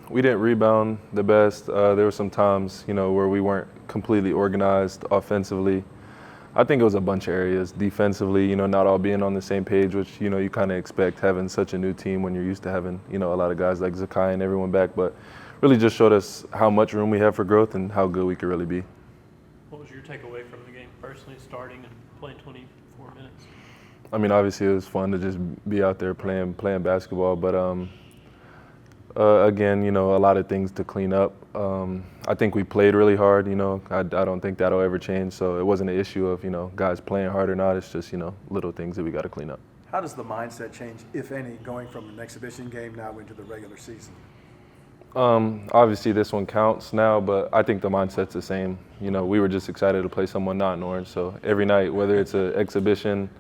We didn't rebound the best. There were some times, where we weren't completely organized offensively. I think it was a bunch of areas. Defensively, not all being on the same page, which, you kind of expect having such a new team when you're used to having, a lot of guys like Zakai and everyone back. But really just showed us how much room we have for growth and how good we could really be. What was your takeaway from the game personally, starting and playing 24 minutes? I mean, obviously it was fun to just be out there playing basketball, but again, a lot of things to clean up. I think we played really hard. I don't think that'll ever change. So it wasn't an issue of guys playing hard or not. It's just little things that we got to clean up. How does the mindset change, if any, going from an exhibition game now into the regular season? Obviously this one counts now, but I think the mindset's the same. We were just excited to play someone not in orange. So every night, whether it's an exhibition,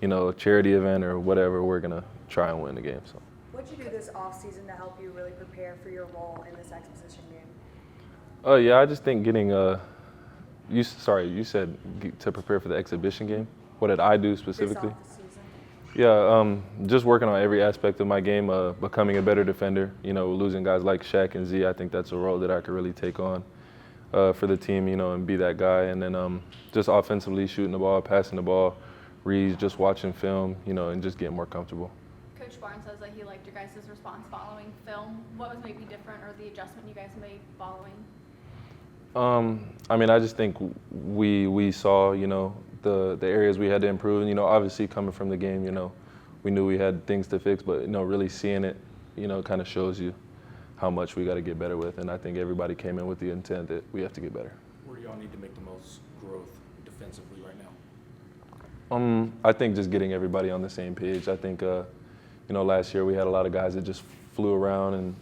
a charity event or whatever, we're gonna try and win the game. So. What'd you do this off-season to help you really prepare for your role in this exposition game? Yeah, I just think getting you said to prepare for the exhibition game. What did I do specifically? This off-season. Yeah, just working on every aspect of my game, becoming a better defender. Losing guys like Shaq and Z, I think that's a role that I could really take on for the team, and be that guy. And then just offensively shooting the ball, passing the ball, reads, just watching film, and just getting more comfortable. Coach Barnes says that he liked your guys' response following film. What was maybe different, or the adjustment you guys made following? I mean, I just think we saw, the areas we had to improve. And, obviously coming from the game, we knew we had things to fix, but, really seeing it, kind of shows you how much we got to get better with. And I think everybody came in with the intent that we have to get better. Where do y'all need to make the most growth defensively right now? I think just getting everybody on the same page. I think, last year we had a lot of guys that just flew around and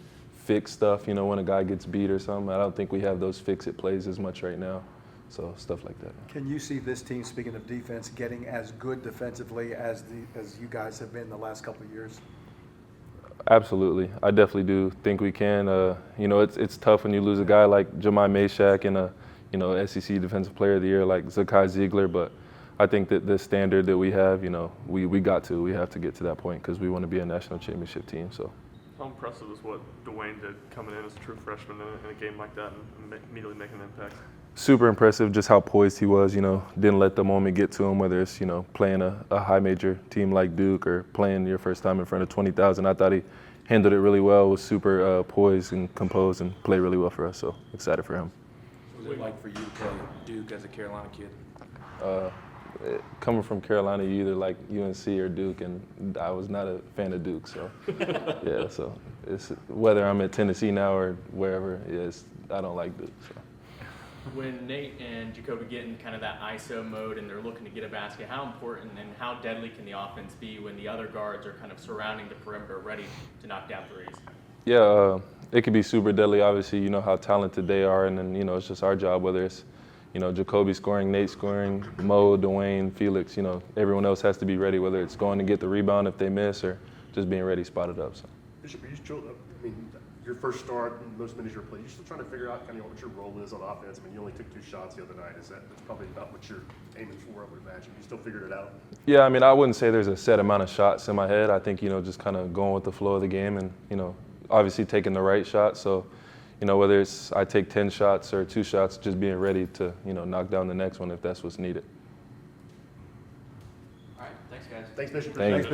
fixed stuff, when a guy gets beat or something. I don't think we have those fix-it plays as much right now. So stuff like that. Can you see this team, speaking of defense, getting as good defensively as you guys have been the last couple of years? Absolutely. I definitely do think we can. It's tough when you lose a guy like Jemai Meshack and a, SEC Defensive Player of the Year like Zakai Ziegler, but I think that the standard that we have, we have to get to that point because we want to be a national championship team. So. How impressive is what Dwayne did coming in as a true freshman in a game like that and immediately making an impact? Super impressive, just how poised he was, didn't let the moment get to him, whether it's, playing a high major team like Duke or playing your first time in front of 20,000. I thought he handled it really well, was super poised and composed and played really well for us, so excited for him. What was it like for you to play Duke as a Carolina kid? Coming from Carolina, you either like UNC or Duke, and I was not a fan of Duke, so yeah. So it's whether I'm at Tennessee now or wherever, I don't like Duke. So. When Nate and Jacoby get in kind of that ISO mode and they're looking to get a basket, how important and how deadly can the offense be when the other guards are kind of surrounding the perimeter, ready to knock down threes? Yeah, it could be super deadly. Obviously, you know how talented they are, and then it's just our job, whether it's Jacoby scoring, Nate scoring, Mo, Dwayne, Felix, everyone else has to be ready, whether it's going to get the rebound if they miss or just being ready, spotted up. So. Bishop, are you still, your first start, most minutes you're playing, you're still trying to figure out kind of what your role is on offense. You only took 2 shots the other night. That's probably not what you're aiming for, I would imagine. You still figured it out? Yeah, I wouldn't say there's a set amount of shots in my head. I think, just kind of going with the flow of the game and, obviously taking the right shot. So, whether it's I take 10 shots or 2 shots, just being ready to, knock down the next one if that's what's needed. All right, thanks, guys. Thanks, Bishop. Thank you.